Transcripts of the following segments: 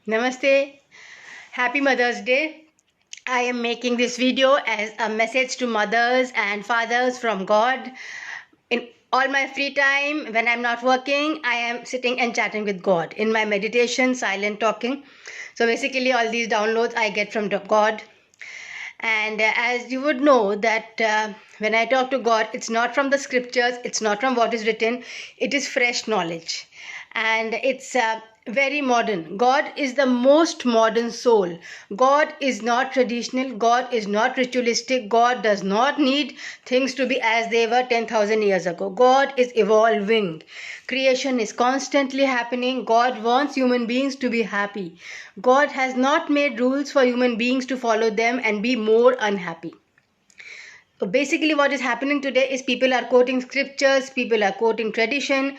Namaste. Happy Mother's Day. I am making this video as a message to mothers and fathers from God. In all my free time, when I'm not working, I am sitting and chatting with God. In my meditation, silent talking. So basically, all these downloads I get from God. And as you would know that when I talk to God, it's not from the scriptures, it's not from what is written, it is fresh knowledge. And it's very modern. God is the most modern soul. God is not traditional. God is not ritualistic. God does not need things to be as they were 10,000 years ago. God is evolving. Creation is constantly happening. God wants human beings to be happy. God has not made rules for human beings to follow them and be more unhappy. So basically what is happening today is people are quoting scriptures, people are quoting tradition,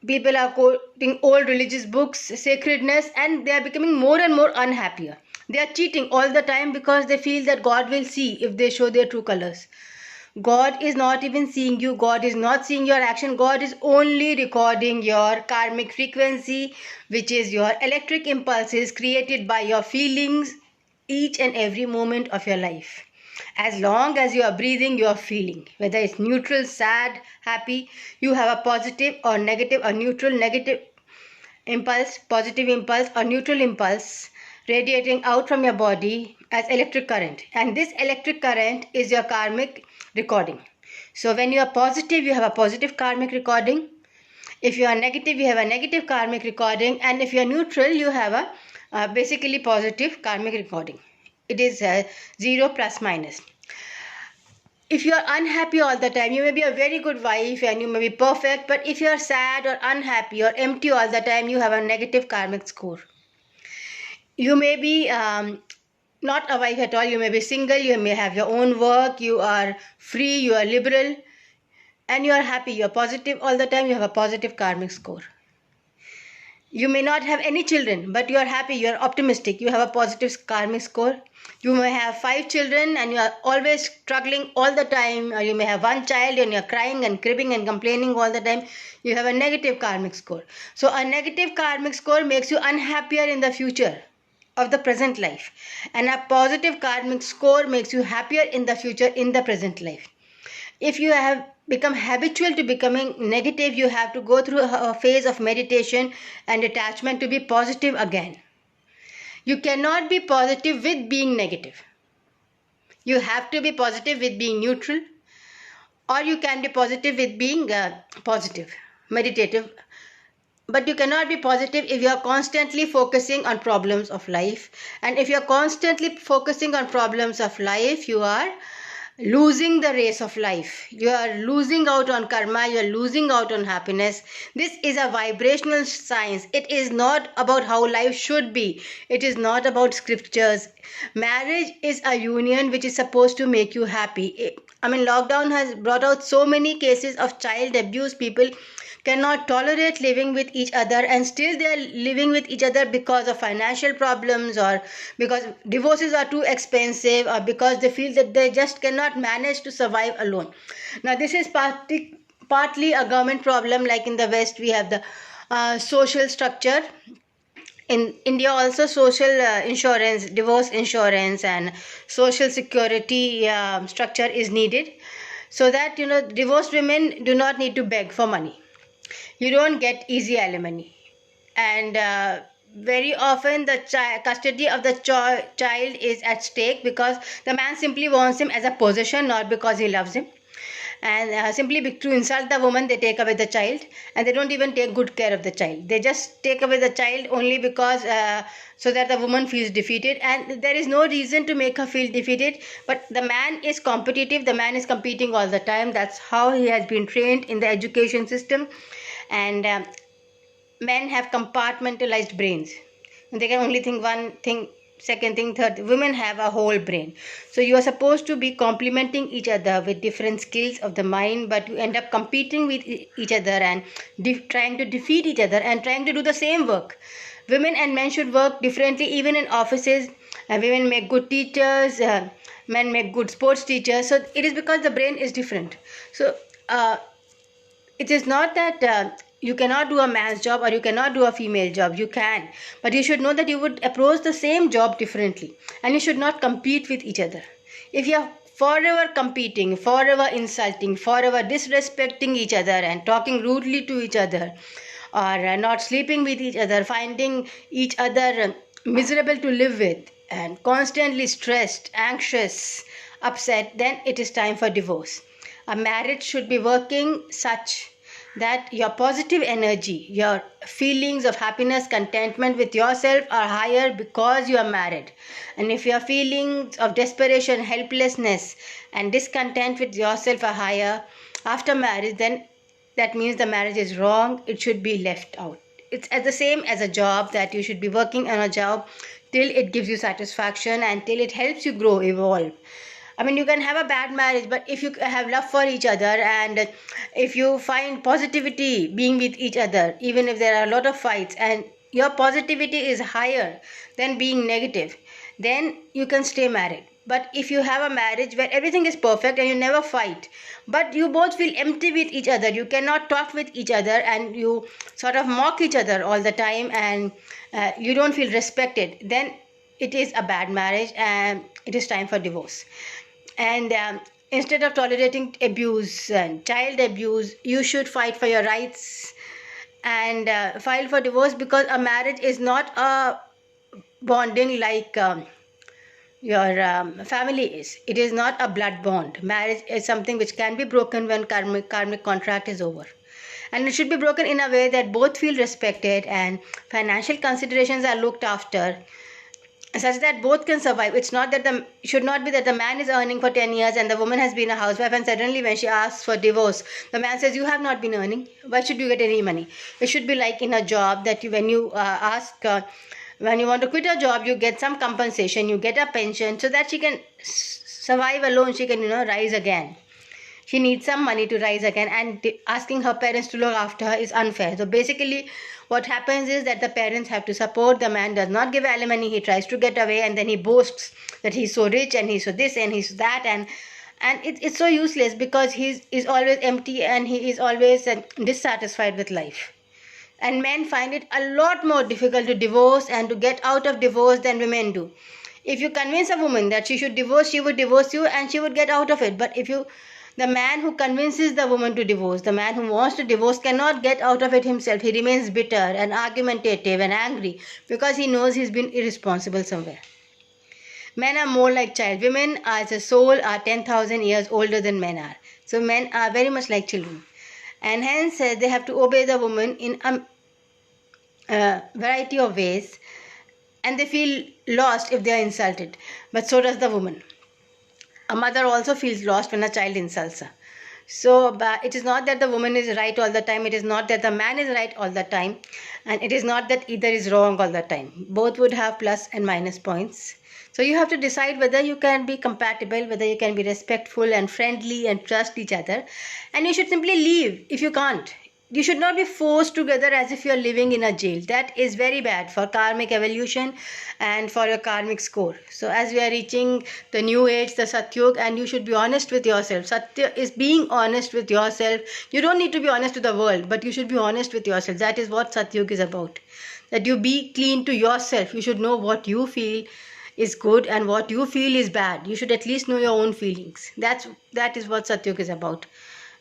people are quoting old religious books, sacredness, and they are becoming more and more unhappier. They are cheating all the time because they feel that God will see if they show their true colors. God is not even seeing you. God is not seeing your action. God is only recording your karmic frequency, which is your electric impulses created by your feelings each and every moment of your life. As long as you are breathing, you are feeling. Whether it's neutral, sad, happy, you have a positive or negative or neutral, negative impulse, positive impulse or neutral impulse radiating out from your body as electric current. And this electric current is your karmic recording. So when you are positive, you have a positive karmic recording. If you are negative, you have a negative karmic recording. And if you are neutral, you have a basically positive karmic recording. It is 0 plus minus. If you are unhappy all the time, you may be a very good wife and you may be perfect, but if you are sad or unhappy or empty all the time, you have a negative karmic score. You may be not a wife at all, you may be single, you may have your own work, you are free, you are liberal, and you are happy, you are positive all the time, you have a positive karmic score. You may not have any children, but you are happy, you are optimistic, you have a positive karmic score. You may have 5 children and you are always struggling all the time, or you may have one child and you are crying and cribbing and complaining all the time. You have a negative karmic score. So a negative karmic score makes you unhappier in the future of the present life, and a positive karmic score makes you happier in the future in the present life. If you have become habitual to becoming negative, you have to go through a phase of meditation and detachment to be positive again. You cannot be positive with being negative. You have to be positive with being neutral, or you can be positive with being positive, meditative. But you cannot be positive if you are constantly focusing on problems of life. And if you are constantly focusing on problems of life, you are losing the race of life. You are losing out on karma, you are losing out on happiness. This is a vibrational science. It is not about how life should be. It is not about scriptures. Marriage is a union which is supposed to make you happy. I mean, lockdown has brought out so many cases of child abuse. People cannot tolerate living with each other, and still they are living with each other because of financial problems, or because divorces are too expensive, or because they feel that they just cannot manage to survive alone. Now this is partly a government problem. Like in the West, we have the social structure. In India also, social insurance, divorce insurance and social security structure is needed, so that divorced women do not need to beg for money. You don't get easy alimony, and very often the custody of the child is at stake because the man simply wants him as a possession, not because he loves him. And simply to insult the woman, they take away the child, and they don't even take good care of the child. They just take away the child only because so that the woman feels defeated, and there is no reason to make her feel defeated. But the man is competitive, the man is competing all the time. That's how he has been trained in the education system. And men have compartmentalized brains. They can only think one thing, second thing, third. Women have a whole brain. So you are supposed to be complementing each other with different skills of the mind, but you end up competing with each other and trying to defeat each other and trying to do the same work. Women and men should work differently, even in offices. Women make good teachers, men make good sports teachers. So it is because the brain is different. So it is not that you cannot do a man's job or you cannot do a female job. You can, but you should know that you would approach the same job differently, and you should not compete with each other. If you are forever competing, forever insulting, forever disrespecting each other and talking rudely to each other, or not sleeping with each other, finding each other miserable to live with, and constantly stressed, anxious, upset, then it is time for divorce. A marriage should be working such that your positive energy, your feelings of happiness, contentment with yourself are higher because you are married. And if your feelings of desperation, helplessness, and discontent with yourself are higher after marriage, then that means the marriage is wrong. It should be left out. It's the same as a job, that you should be working on a job till it gives you satisfaction and till it helps you grow, evolve. I mean, you can have a bad marriage, but if you have love for each other and if you find positivity being with each other, even if there are a lot of fights and your positivity is higher than being negative, then you can stay married. But if you have a marriage where everything is perfect and you never fight, but you both feel empty with each other, you cannot talk with each other, and you sort of mock each other all the time, and you don't feel respected, then it is a bad marriage and it is time for divorce. And instead of tolerating abuse and child abuse, you should fight for your rights and file for divorce, because a marriage is not a bonding like your family is. It is not a blood bond. Marriage is something which can be broken when karmic contract is over. And it should be broken in a way that both feel respected and financial considerations are looked after, such that both can survive. It's not that should not be that the man is earning for 10 years and the woman has been a housewife, and suddenly when she asks for divorce, the man says, you have not been earning, why should you get any money? It should be like in a job, that when you when you want to quit a job, you get some compensation, you get a pension, so that she can survive alone, she can rise again. She needs some money to rise again, and asking her parents to look after her is unfair. So basically what happens is that the parents have to support. The man does not give alimony, he tries to get away, and then he boasts that he's so rich and he's so this and he's that, and it's so useless, because he's always empty and he is always dissatisfied with life. And men find it a lot more difficult to divorce and to get out of divorce than women do. If you convince a woman that she should divorce, she would divorce you and she would get out of it. But the man who convinces the woman to divorce, the man who wants to divorce, cannot get out of it himself. He remains bitter and argumentative and angry because he knows he's been irresponsible somewhere. Men are more like child. Women as a soul are 10,000 years older than men are. So men are very much like children. And hence they have to obey the woman in a variety of ways, and they feel lost if they are insulted. But so does the woman. A mother also feels lost when a child insults her. So it is not that the woman is right all the time. It is not that the man is right all the time. And it is not that either is wrong all the time. Both would have plus and minus points. So you have to decide whether you can be compatible, whether you can be respectful and friendly and trust each other. And you should simply leave if you can't. You should not be forced together as if you are living in a jail. That is very bad for karmic evolution and for your karmic score. So as we are reaching the new age, the Satyug, and you should be honest with yourself. Satya is being honest with yourself. You don't need to be honest with the world, but you should be honest with yourself. That is what Satyug is about. That you be clean to yourself. You should know what you feel is good and what you feel is bad. You should at least know your own feelings. That is what Satyug is about.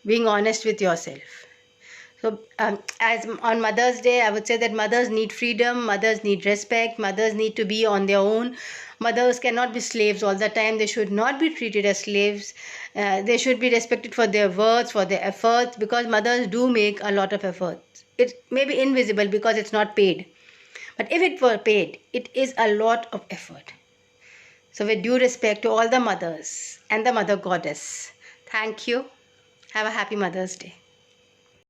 Being honest with yourself. So as on Mother's Day, I would say that mothers need freedom, mothers need respect, mothers need to be on their own. Mothers cannot be slaves all the time. They should not be treated as slaves. They should be respected for their words, for their efforts, because mothers do make a lot of efforts. It may be invisible because it's not paid. But if it were paid, it is a lot of effort. So with due respect to all the mothers and the Mother Goddess, thank you. Have a happy Mother's Day.